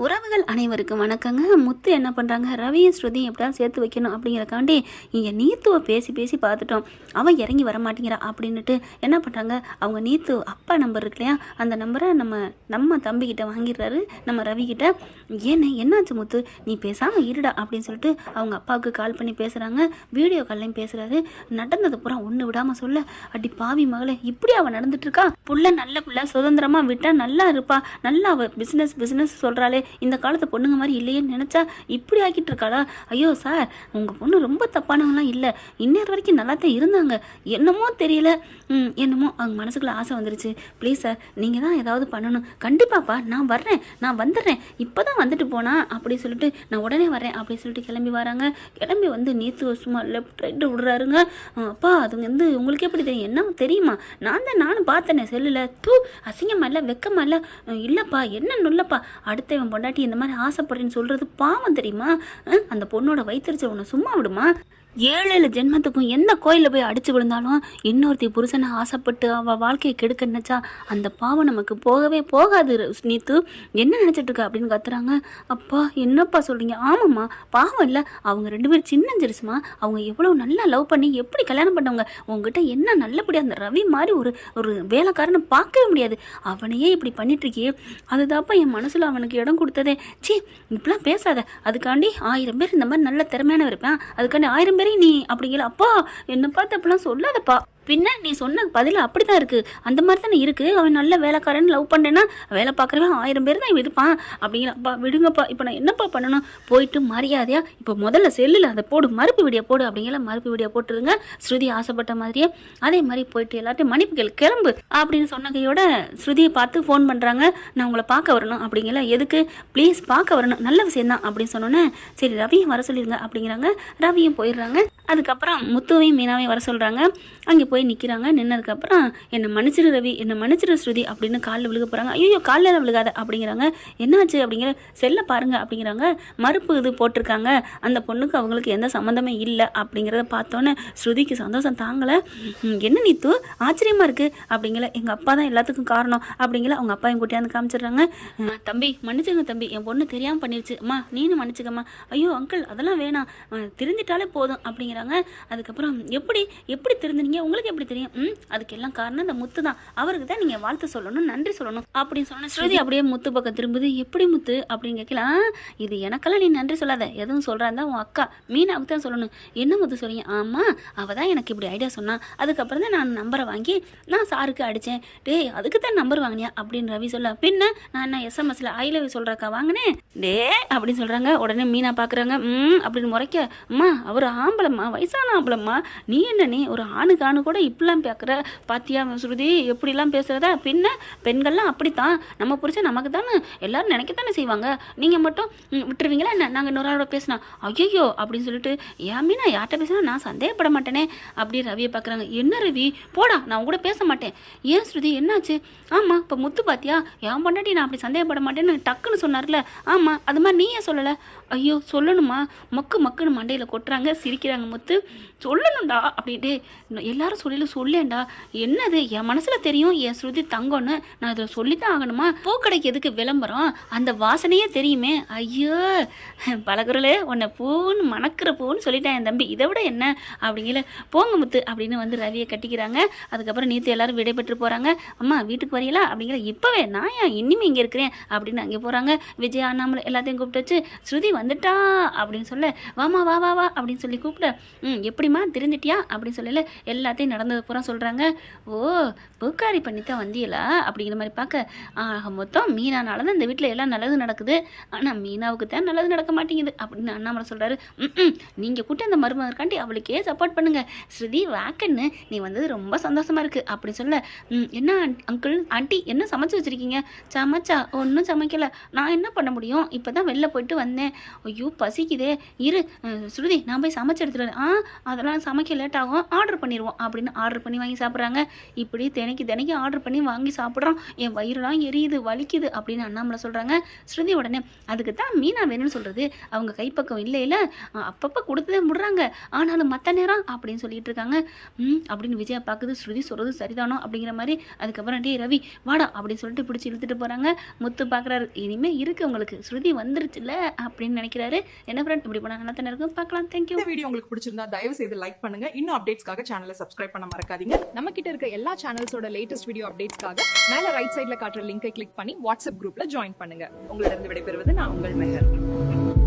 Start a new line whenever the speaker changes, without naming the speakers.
உறவுகள் அனைவருக்கும் வணக்கங்க. முத்து என்ன பண்ணுறாங்க, ரவியும் ஸ்ருதியும் எப்படியாவது சேர்த்து வைக்கணும் அப்படிங்கிறக்காண்டி இங்கே நீத்துவை பேசி பேசி பார்த்துட்டோம். அவன் இறங்கி வர மாட்டேங்கிறா அப்படின்னுட்டு என்ன பண்ணுறாங்க, அவங்க நீத்து அப்பா நம்பர் இருக்கு இல்லையா, அந்த நம்பரை நம்ம தம்பிக்கிட்ட வாங்கிடுறாரு, நம்ம ரவிக்கிட்ட. என்னாச்சு முத்து, நீ பேசாமல் இருடா அப்படின்னு சொல்லிட்டு அவங்க அப்பாவுக்கு கால் பண்ணி பேசுகிறாங்க. வீடியோ கால்லையும் பேசுகிறாரு. நடந்தது பூரா ஒன்று விடாமல் சொல்ல, அடி பாவி மகளே, இப்படி அவன் நடந்துட்டுருக்கா, புள்ள நல்ல புள்ள, சுதந்திரமாக விட்டால் நல்லா இருப்பா, நல்லா அவள் பிஸ்னஸ் சொல்கிறாளே, இந்த காலத்து பொண்ணுங்க மாதிரி இல்லையேன்னு நினச்சா இப்படி ஆக்கிட்டு இருக்காளா? ஐயோ சார், உங்கள் பொண்ணு ரொம்ப தப்பானவங்களாம் இல்லை, இன்னொரு வரைக்கும் நல்லா தான் இருந்தாங்க, என்னமோ தெரியல, என்னமோ அவங்க மனசுக்குள்ள ஆசை வந்துருச்சு. ப்ளீஸ் சார், நீங்கள் தான் ஏதாவது பண்ணணும். கண்டிப்பாப்பா நான் வந்துடுறேன், இப்போ தான் வந்துட்டு போனா அப்படி சொல்லிட்டு நான் உடனே வரேன் அப்படி சொல்லிட்டு கிளம்பி வராங்க. கிளம்பி வந்து நீத்து சும்மா லெஃப்ட் ரைட்டு விடுறாருங்க. அப்பா அது வந்து உங்களுக்கு எப்படி தெரியும், என்ன தெரியுமா, நானும் பார்த்தேனே செல்லில், தூ அசிங்கமா இல்லை, வெக்கமா இல்லை, இல்லைப்பா என்னன்னு இல்லைப்பா, அடுத்தவன் பொண்டாட்டி இந்த மாதிரி ஆசைப்படுறேன்னு சொல்கிறது பாவம் தெரியுமா, அந்த பொண்ணோட வயிற்றுச்சல் உன்னை சும்மா விடுமா, 7 ஜென்மத்துக்கும் எந்த கோயிலில் போய் அடிச்சு விழுந்தாலும் இன்னொருத்தி புருஷனை ஆசைப்பட்டு அவள் வாழ்க்கையை கெடுக்க நினச்சா அந்த பாவம் நமக்கு போகவே போகாது. நீத்து என்ன நினச்சிட்டு இருக்கா அப்படின்னு கத்துறாங்க. அப்பா என்னப்பா சொல்கிறீங்க? ஆமாம்மா, பாவம் இல்லை, அவங்க 2 பேரும் சின்னஞ்சிருச்சுமா, அவங்க எவ்வளோ நல்லா லவ் பண்ணி எப்படி கல்யாணம் பண்ணவங்க, உங்ககிட்ட என்ன நல்லபடியாக அந்த ரவி மாதிரி ஒரு வேலைக்காரனை பார்க்கவே முடியாது, அவனையே இப்படி பண்ணிட்டுருக்கியே, அதுதான்ப்பா என் மனசில் அவனுக்கு இடம் கொடுத்ததே. சி இப்படிலாம் பேசாத, அதுக்காண்டி 1000 பேர் இந்த மாதிரி நல்ல திறமையான இருப்பேன், அதுக்காண்டி 1000 பேரை நீ அப்படிங்கிற, அப்பா என்ன பார்த்து அப்படிலாம் சொல்லாதப்பா, பின்ன நீ சொன்ன பதில் அப்படி தான் இருக்குது, அந்த மாதிரி தானே இருக்குது, அவன் நல்ல வேலைக்காரன் லவ் பண்ணுறேன்னா வேலை பார்க்குறவன் 1000 பேர் தான் இருப்பான் அப்படிங்கிறப்பா, விடுங்கப்பா, இப்போ நான் என்னப்பா பண்ணணும், போயிட்டு மரியாதையா இப்போ முதல்ல செல்லில் அதை போடு, மறுப்பு வீடியோ போடு அப்படிங்கிற மறுப்பு வீடியோ போட்டுருங்க. ஸ்ருதி ஆசைப்பட்ட மாதிரியே அதே மாதிரி போயிட்டு எல்லாத்தையும் மன்னிப்பு கிளம்பு அப்படின்னு சொன்னகையோட ஸ்ருதியை பார்த்து ஃபோன் பண்ணுறாங்க. நான் உங்களை பார்க்க வரணும் அப்படிங்கிற, எதுக்கு, ப்ளீஸ் பார்க்க வரணும், நல்ல விஷயந்தான் அப்படின்னு சொன்னோன்னே சரி ரவியும் வர சொல்லிடுங்க அப்படிங்கிறாங்க. ரவியும் போயிடுறாங்க. அதுக்கப்புறம் முத்துவையும் மீனாவையும் வர சொல்கிறாங்க. அங்கே போய் நிற்கிறாங்க. நின்னதுக்கப்புறம் என்னை மன்னிச்சிரு ரவி, என்னை மன்னிச்சிரு ஸ்ருதி அப்படின்னு காலில் விழுக போகிறாங்க. ஐயோ காலில் விழுகாத அப்படிங்கிறாங்க. என்னாச்சு அப்படிங்கிற, செல்ல பாருங்க அப்படிங்கிறாங்க. மறுப்பு இது போட்டிருக்காங்க, அந்த பொண்ணுக்கு அவங்களுக்கு எந்த சம்மந்தமே இல்லை அப்படிங்கிறத பார்த்தோன்னே ஸ்ருதிக்கு சந்தோஷம் தாங்கலை. என்ன நீத்து ஆச்சரியமாக இருக்குது அப்படிங்கிற, எங்கள் அப்பா தான் எல்லாத்துக்கும் காரணம் அப்படிங்கிற அவங்க அப்பாவையும் கூட்டியாந்து காமிச்சிடுறாங்க. தம்பி மன்னிச்சுங்க தம்பி, என் பொண்ணு தெரியாமல் பண்ணிடுச்சு, அம்மா நீனும் மன்னிச்சுக்கம்மா. ஐயோ அங்கிள் அதெல்லாம் வேணாம், திருந்திட்டாலே போதும் அப்படிங்கிறாங்க. அதுக்கப்புறம் எப்படி திருந்தினீங்க, உங்களுக்கு எப்படி தெரியும், அதுக்கு எல்லாம் காரணம் இந்த முத்து தான், அவருக்கு தான் நீங்கள் வாழ்த்து சொல்லணும், நன்றி சொல்லணும் அப்படின்னு சொன்ன ஸ்ருதி அப்படியே முத்து பக்கம் திரும்புது. எப்படி முத்து அப்படின்னு கேட்கலாம். இது எனக்கெல்லாம் நீ நன்றி சொல்லாத, எதுவும் சொல்கிறாந்தா உன் அக்கா மீனாவுக்கு தான் சொல்லணும். என்ன முத்து சொல்றீங்க? ஆமாம், அவள் தான் எனக்கு இப்படி ஐடியா சொன்னான், அதுக்கப்புறம் தான் நான் நம்பரை வாங்கி நான் சாருக்கு அடித்தேன். டேய் அதுக்கு தான் நம்பர் வாங்கினியா அப்படின்னு ரவி சொல்ல, பின்ன நான் என்ன எஸ்எம்எஸ்ல ஐ லவ் யூ சொல்கிறாக்கா வாங்கினேன் டே அப்படின்னு சொல்கிறாங்க. உடனே மீனா பார்க்குறாங்க. அப்படின்னு முறைக்க, அம்மா அவர் ஆம்பளம்மா, வயசான ஆம்பளம்மா, நீ என்ன நீ ஒரு ஆணுக்கு ஆணு கூட இப்படிலாம் பார்க்குற, பாத்தியா ஸ்ருதி எப்படிலாம் பேசுகிறதா, பின்ன பெண்கள்லாம் அப்படித்தான், நம்ம புரிச்சா நமக்கு தானே எல்லாரும் நினைக்கத்தானே செய்வாங்க, நீங்கள் மட்டும் விட்டுருவீங்களா என்ன, நாங்கள் இன்னொரு பேசினா ஐயோ அப்படின்னு சொல்லிட்டு, ஏன் மீனா யார்கிட்ட பேசினா நான் சந்தேகப்பட மாட்டேனே அப்படி ரவியை பார்க்குறாங்க. என்ன ரவி போடா, நான் கூட பேச மாட்டேன். ஏன் ஸ்ருதி என்னாச்சு? ஆமாம் இப்போ முத்து பாத்தியா, என் பொண்டாட்டி நான் அப்படி சந்தேகப்பட மாட்டேன்னு டக்குன்னு சொன்னார்ல, ஆமாம் அது மாதிரி நீ ஏன் சொல்லலை? ஐயோ சொல்லணுமா, மக்குன்னு மண்டையில் கொட்டுறாங்க, சிரிக்கிறாங்க. முத்து சொல்லணும்டா அப்படின்ட்டு, எல்லாரும் சொல்லேன்டா, என்னது என் மனசில் தெரியும் என் ஸ்ருதி தங்கம்னு, நான் இதில் சொல்லித்தான் ஆகணுமா? பூக்கடைக்கு எதுக்கு விளம்பரம், அந்த வாசனையே தெரியுமே. ஐயோ பழகுறலே உன்னை பூன்னு மணக்கிற பூன்னு சொல்லிட்டேன் என் தம்பி, இதை விட என்ன அப்படிங்கிற, போங்க முத்து அப்படின்னு வந்து ரவியை கட்டிக்கிறாங்க. அதுக்கப்புறம் நீத்து எல்லாரும் விடைபெற்று போகிறாங்க. அம்மா வீட்டுக்கு வரீங்களா அப்படிங்கிற, இப்போவே நான் ஏன் இனிமே இங்கே இருக்கிறேன் அப்படின்னு அங்கே போகிறாங்க. விஜய் அண்ணாமலை எல்லாத்தையும் கூப்பிட்டு வச்சு, ஸ்ருதி வந்துட்டா அப்படின்னு சொல்ல, வாமா வா வா வா அப்படின்னு சொல்லி கூப்பிட, எப்படிம்மா திருந்திட்டியா அப்படின்னு சொல்லல, எல்லாத்தையும் நடந்தது பூரா சொல்கிறாங்க. ஓ பூக்காரி பண்ணித்தான் வந்தியலா அப்படிங்கிற மாதிரி பார்க்க, மொத்தம் மீனானால தான் இந்த வீட்டில் எல்லாம் நல்லது நடக்குது, ஆனால் மீனாவுக்கு தான் நல்லது நடக்க மாட்டேங்குது அப்படின்னு அண்ணாமலை சொல்கிறாரு. நீங்கள் கூட்ட அந்த மருமகற்காண்டி அவளுக்கே சப்போர்ட் பண்ணுங்க, ஸ்ருதி வாக்கன்னு நீ வந்தது ரொம்ப சந்தோஷமாக இருக்குது அப்படி சொல்ல, என்ன அங்கிள் ஆண்டி என்ன சமைச்சு வச்சுருக்கீங்க? சமைச்சா ஒன்றும் சமைக்கலை, நான் என்ன பண்ண முடியும், இப்போ தான் வெளில போயிட்டு வந்தேன், ஐயோ பசிக்குதே, இரு ஸ்ருதி நான் போய் சமைச்சு எடுத்துட்டு அதெல்லாம் சமைக்க லேட் ஆகும், ஆர்டர் பண்ணிடுவோம் அப்படின்னு ஆர்டர் பண்ணி வாங்கி சாப்பிட்றாங்க. இப்படி தினைக்கு ஆர்டர் பண்ணி வாங்கி சாப்பிட்றோம், என் வயிறுலாம் எரியுது வலிக்குது அப்படின்னு அண்ணாமலை சொல்கிறாங்க. ஸ்ருதி உடனே அதுக்கு தான் மீனா வேணும்னு சொல்கிறது, அவங்க கைப்பக்கம் இல்லை அப்பப்போ கொடுத்ததே முடுறாங்க, ஆனாலும் மற்ற நேரம் அப்படின்னு சொல்லிட்டு இருக்காங்க. அப்படின்னு விஜயா பார்க்குது, ஸ்ருதி சொல்கிறது சரிதானோ அப்படிங்கிற மாதிரி. அதுக்கப்புறம் டே ரவி வாடா அப்படின்னு சொல்லிட்டு பிடிச்சி இழுத்துட்டு போகிறாங்க. முத்து பார்க்குறாரு, இனிமேல் இருக்குது உங்களுக்கு, ஸ்ருதி வந்துருச்சுல்ல அப்படின்னு நினைக்கிறாரு. என்ன ஃப்ரெண்ட் இப்படி பண்ண நல்லா தானே இருக்கும். பார்க்கலாம். தேங்க்யூ.
இந்த வீடியோ உங்களுக்கு பிடிச்சிருந்தா தயவு செய்து லைக் பண்ணுங்க. இன்னும் அப்டேட்ஸ்க்காக சேனலை சப்ஸ்கிரைப் பண்ண மறக்காதீங்க.
நம்ம கிட்ட இருக்க எல்லா சேனல்ஸோட லேட்டஸ்ட் வீடியோ அப்டேட்ஸ்க்காக மேல ரைட் சைடுல காட்டுற லிங்கை கிளிக் பண்ணி வாட்ஸ்அப் குரூப்ல ஜாயின் பண்ணுங்க.
உங்களிடம் விடைபெறுவது நான் உங்கள் மெஹர்.